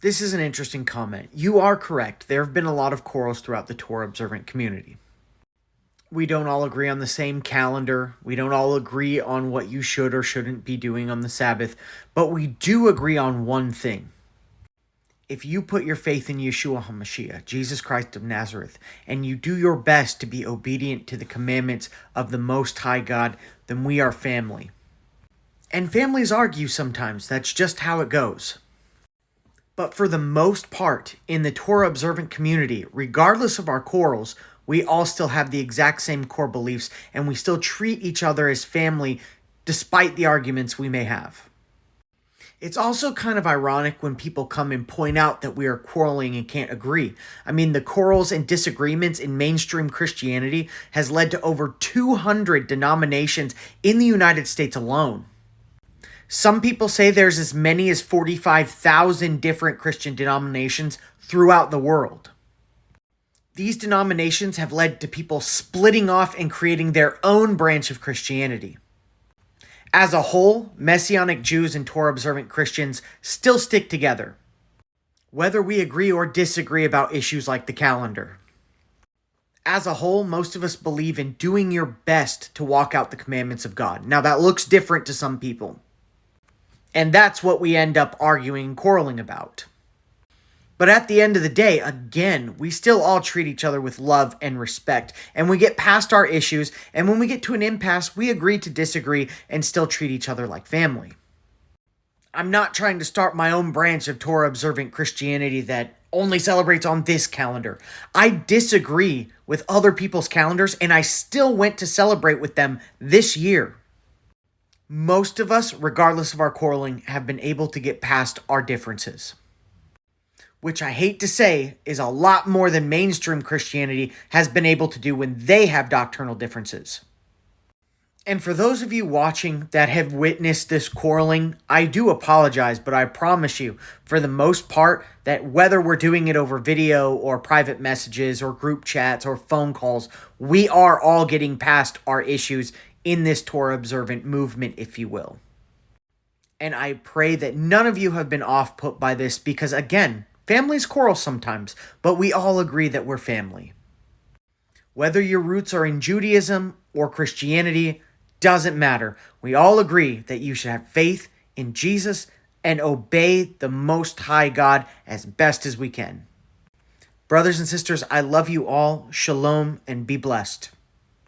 This is an interesting comment. You are correct. There have been a lot of quarrels throughout the Torah observant community. We don't all agree on the same calendar. We don't all agree on what you should or shouldn't be doing on the Sabbath. But we do agree on one thing. If you put your faith in Yeshua HaMashiach, Jesus Christ of Nazareth, and you do your best to be obedient to the commandments of the Most High God, then we are family. And families argue sometimes. That's just how it goes. But for the most part, in the Torah observant community, regardless of our quarrels, we all still have the exact same core beliefs, and we still treat each other as family despite the arguments we may have. It's also kind of ironic when people come and point out that we are quarreling and can't agree. I mean, the quarrels and disagreements in mainstream Christianity has led to over 200 denominations in the United States alone. Some people say there's as many as 45,000 different Christian denominations throughout the world. These denominations have led to people splitting off and creating their own branch of Christianity. As a whole, Messianic Jews and Torah observant Christians still stick together, whether we agree or disagree about issues like the calendar. As a whole, most of us believe in doing your best to walk out the commandments of God. Now, that looks different to some people. And that's what we end up arguing and quarreling about. But at the end of the day, again, we still all treat each other with love and respect. And we get past our issues, and when we get to an impasse, we agree to disagree and still treat each other like family. I'm not trying to start my own branch of Torah observant Christianity that only celebrates on this calendar. I disagree with other people's calendars, and I still went to celebrate with them this year. Most of us, regardless of our quarreling, have been able to get past our differences. Which I hate to say is a lot more than mainstream Christianity has been able to do when they have doctrinal differences. And for those of you watching that have witnessed this quarreling, I do apologize, but I promise you, for the most part, that whether we're doing it over video or private messages or group chats or phone calls, we are all getting past our issues in this Torah observant movement, if you will. And I pray that none of you have been off-put by this because, again, families quarrel sometimes, but we all agree that we're family. Whether your roots are in Judaism or Christianity, doesn't matter. We all agree that you should have faith in Jesus and obey the Most High God as best as we can. Brothers and sisters, I love you all. Shalom and be blessed.